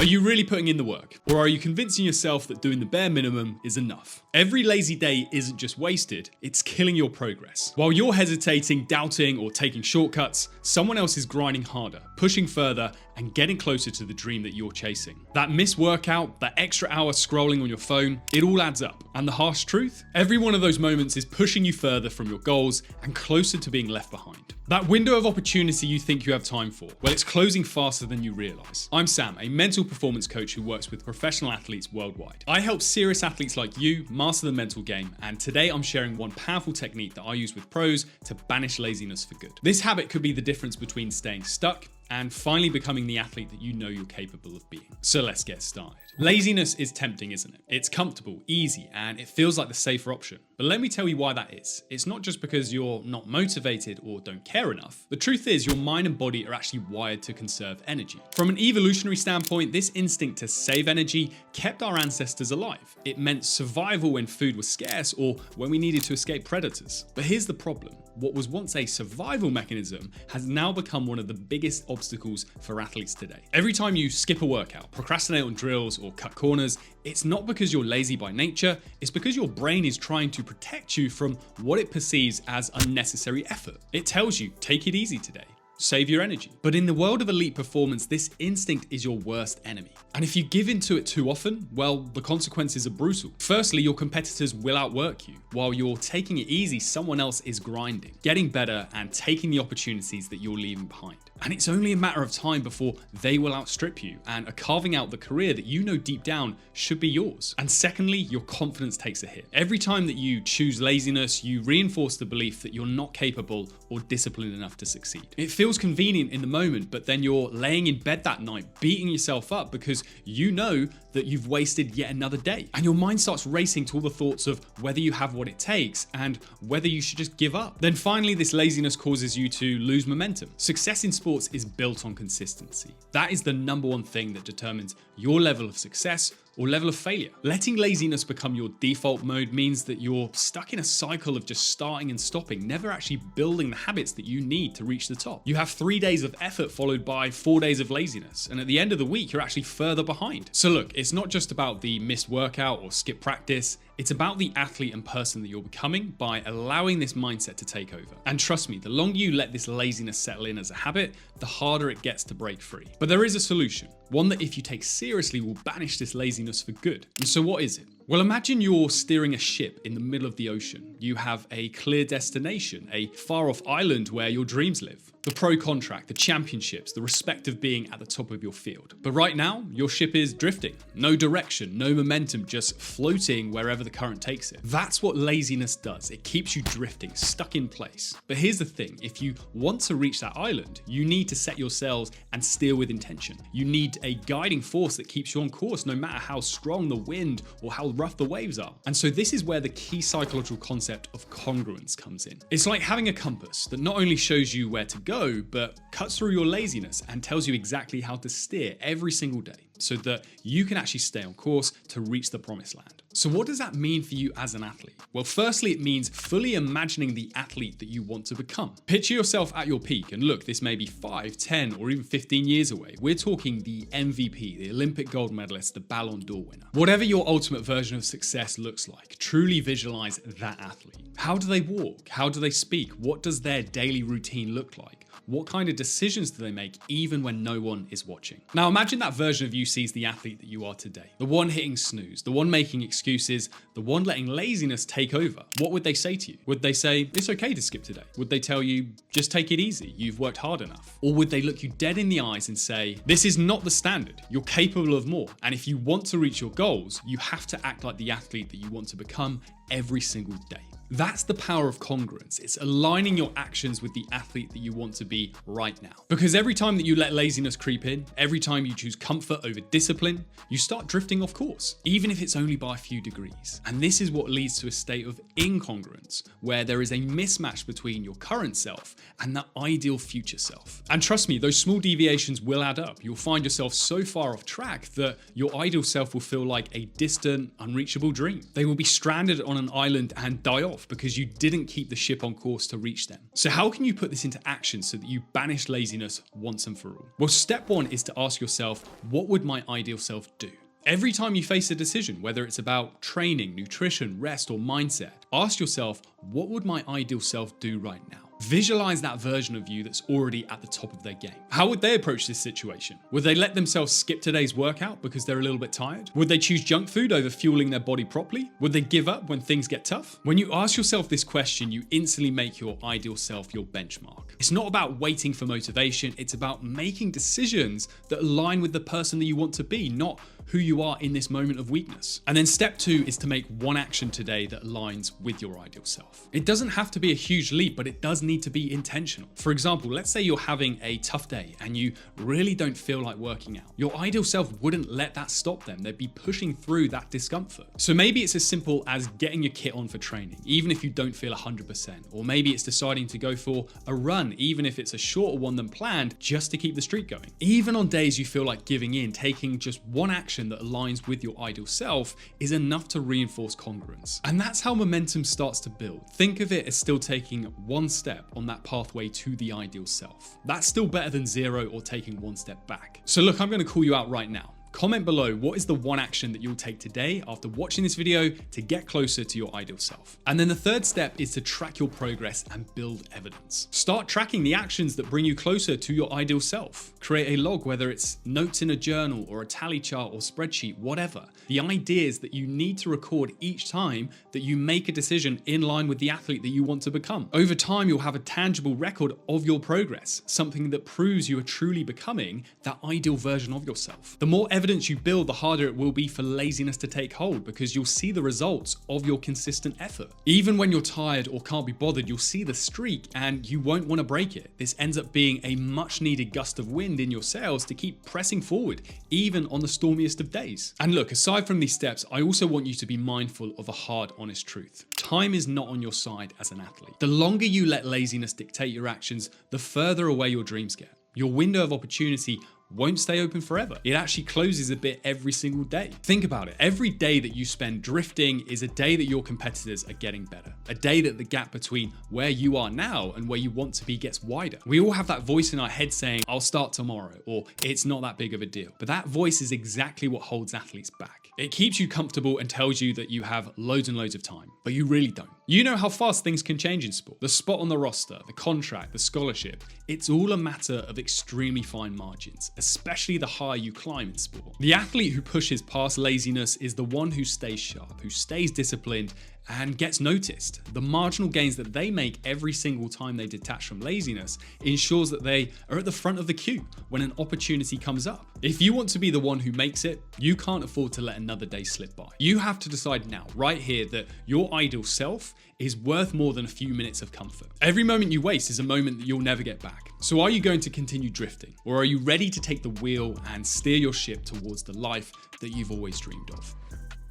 Are you really putting in the work? Or are you convincing yourself that doing the bare minimum is enough? Every lazy day isn't just wasted, it's killing your progress. While you're hesitating, doubting, or taking shortcuts, someone else is grinding harder, pushing further, and getting closer to the dream that you're chasing. That missed workout, that extra hour scrolling on your phone, it all adds up. And the harsh truth? Every one of those moments is pushing you further from your goals and closer to being left behind. That window of opportunity you think you have time for, well, it's closing faster than you realize. I'm Sam, a mental performance coach who works with professional athletes worldwide. I help serious athletes like you master the mental game, and today I'm sharing one powerful technique that I use with pros to banish laziness for good. This habit could be the difference between staying stuck and finally becoming the athlete that you know you're capable of being. So let's get started. Laziness is tempting, isn't it? It's comfortable, easy, and it feels like the safer option. But let me tell you why that is. It's not just because you're not motivated or don't care enough. The truth is your mind and body are actually wired to conserve energy. From an evolutionary standpoint, this instinct to save energy kept our ancestors alive. It meant survival when food was scarce or when we needed to escape predators. But here's the problem. What was once a survival mechanism has now become one of the biggest obstacles for athletes today. Every time you skip a workout, procrastinate on drills, or cut corners, it's not because you're lazy by nature, it's because your brain is trying to protect you from what it perceives as unnecessary effort. It tells you, take it easy today. Save your energy. But in the world of elite performance, this instinct is your worst enemy. And if you give into it too often, well, the consequences are brutal. Firstly, your competitors will outwork you. While you're taking it easy, someone else is grinding, getting better, and taking the opportunities that you're leaving behind. And it's only a matter of time before they will outstrip you and are carving out the career that you know deep down should be yours. And secondly, your confidence takes a hit. Every time that you choose laziness, you reinforce the belief that you're not capable or disciplined enough to succeed. It feels convenient in the moment, but then you're laying in bed that night, beating yourself up because you know that you've wasted yet another day. And your mind starts racing to all the thoughts of whether you have what it takes and whether you should just give up. Then finally, this laziness causes you to lose momentum. Success in sports is built on consistency. That is the number one thing that determines your level of success or level of failure. Letting laziness become your default mode means that you're stuck in a cycle of just starting and stopping, never actually building the habits that you need to reach the top. You have 3 days of effort followed by 4 days of laziness, and at the end of the week, you're actually further behind. So look, it's not just about the missed workout or skip practice, it's about the athlete and person that you're becoming by allowing this mindset to take over. And trust me, the longer you let this laziness settle in as a habit, the harder it gets to break free. But there is a solution, one that if you take seriously will banish this laziness for good. And so what is it? Well, imagine you're steering a ship in the middle of the ocean. You have a clear destination, a far-off island where your dreams live. The pro contract, the championships, the respect of being at the top of your field. But right now, your ship is drifting. No direction, no momentum, just floating wherever the current takes it. That's what laziness does. It keeps you drifting, stuck in place. But here's the thing, if you want to reach that island, you need to set your sails and steer with intention. You need a guiding force that keeps you on course, no matter how strong the wind or how rough the waves are. And so this is where the key psychological concept of congruence comes in. It's like having a compass that not only shows you where to go, but cuts through your laziness and tells you exactly how to steer every single day so that you can actually stay on course to reach the promised land. So what does that mean for you as an athlete? Well, firstly, it means fully imagining the athlete that you want to become. Picture yourself at your peak, and look, this may be 5, 10, or even 15 years away. We're talking the MVP, the Olympic gold medalist, the Ballon d'Or winner. Whatever your ultimate version of success looks like, truly visualize that athlete. How do they walk? How do they speak? What does their daily routine look like? What kind of decisions do they make even when no one is watching? Now imagine that version of you sees the athlete that you are today. The one hitting snooze, the one making excuses, the one letting laziness take over. What would they say to you? Would they say, it's okay to skip today? Would they tell you, just take it easy, you've worked hard enough? Or would they look you dead in the eyes and say, this is not the standard, you're capable of more. And if you want to reach your goals, you have to act like the athlete that you want to become every single day. That's the power of congruence. It's aligning your actions with the athlete that you want to be right now. Because every time that you let laziness creep in, every time you choose comfort over discipline, you start drifting off course, even if it's only by a few degrees. And this is what leads to a state of incongruence, where there is a mismatch between your current self and that ideal future self. And trust me, those small deviations will add up. You'll find yourself so far off track that your ideal self will feel like a distant, unreachable dream. They will be stranded on an island and die off. yourself because you didn't keep the ship on course to reach them. So how can you put this into action so that you banish laziness once and for all? Well, step one is to ask yourself, what would my ideal self do? Every time you face a decision, whether it's about training, nutrition, rest, or mindset, ask yourself, what would my ideal self do right now? Visualize that version of you that's already at the top of their game. How would they approach this situation? Would they let themselves skip today's workout because they're a little bit tired? Would they choose junk food over fueling their body properly? Would they give up when things get tough? When you ask yourself this question, you instantly make your ideal self your benchmark. It's not about waiting for motivation, it's about making decisions that align with the person that you want to be, not who you are in this moment of weakness. And then step two is to make one action today that aligns with your ideal self. It doesn't have to be a huge leap, but it does need to be intentional. For example, let's say you're having a tough day and you really don't feel like working out. Your ideal self wouldn't let that stop them. They'd be pushing through that discomfort. So maybe it's as simple as getting your kit on for training, even if you don't feel 100%. Or maybe it's deciding to go for a run, even if it's a shorter one than planned, just to keep the streak going. Even on days you feel like giving in, taking just one action that aligns with your ideal self is enough to reinforce congruence. And that's how momentum starts to build. Think of it as still taking one step on that pathway to the ideal self. That's still better than zero or taking one step back. So look, I'm going to call you out right now. Comment below what is the one action that you'll take today after watching this video to get closer to your ideal self. And then the third step is to track your progress and build evidence. Start tracking the actions that bring you closer to your ideal self. Create a log, whether it's notes in a journal or a tally chart or spreadsheet, whatever. The idea is that you need to record each time that you make a decision in line with the athlete that you want to become. Over time, you'll have a tangible record of your progress, something that proves you are truly becoming that ideal version of yourself. The more evidence you build, the harder it will be for laziness to take hold because you'll see the results of your consistent effort. Even when you're tired or can't be bothered, you'll see the streak and you won't want to break it. This ends up being a much needed gust of wind in your sails to keep pressing forward, even on the stormiest of days. And look, aside from these steps, I also want you to be mindful of a hard, honest truth. Time is not on your side as an athlete. The longer you let laziness dictate your actions, the further away your dreams get. Your window of opportunity won't stay open forever. It actually closes a bit every single day. Think about it. Every day that you spend drifting is a day that your competitors are getting better. A day that the gap between where you are now and where you want to be gets wider. We all have that voice in our head saying, I'll start tomorrow, or it's not that big of a deal. But that voice is exactly what holds athletes back. It keeps you comfortable and tells you that you have loads and loads of time, but you really don't. You know how fast things can change in sport. The spot on the roster, the contract, the scholarship, it's all a matter of extremely fine margins, especially the higher you climb in sport. The athlete who pushes past laziness is the one who stays sharp, who stays disciplined, and gets noticed. The marginal gains that they make every single time they detach from laziness ensures that they are at the front of the queue when an opportunity comes up. If you want to be the one who makes it, you can't afford to let another day slip by. You have to decide now, right here, that your ideal self is worth more than a few minutes of comfort. Every moment you waste is a moment that you'll never get back. So are you going to continue drifting, or are you ready to take the wheel and steer your ship towards the life that you've always dreamed of?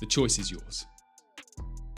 The choice is yours.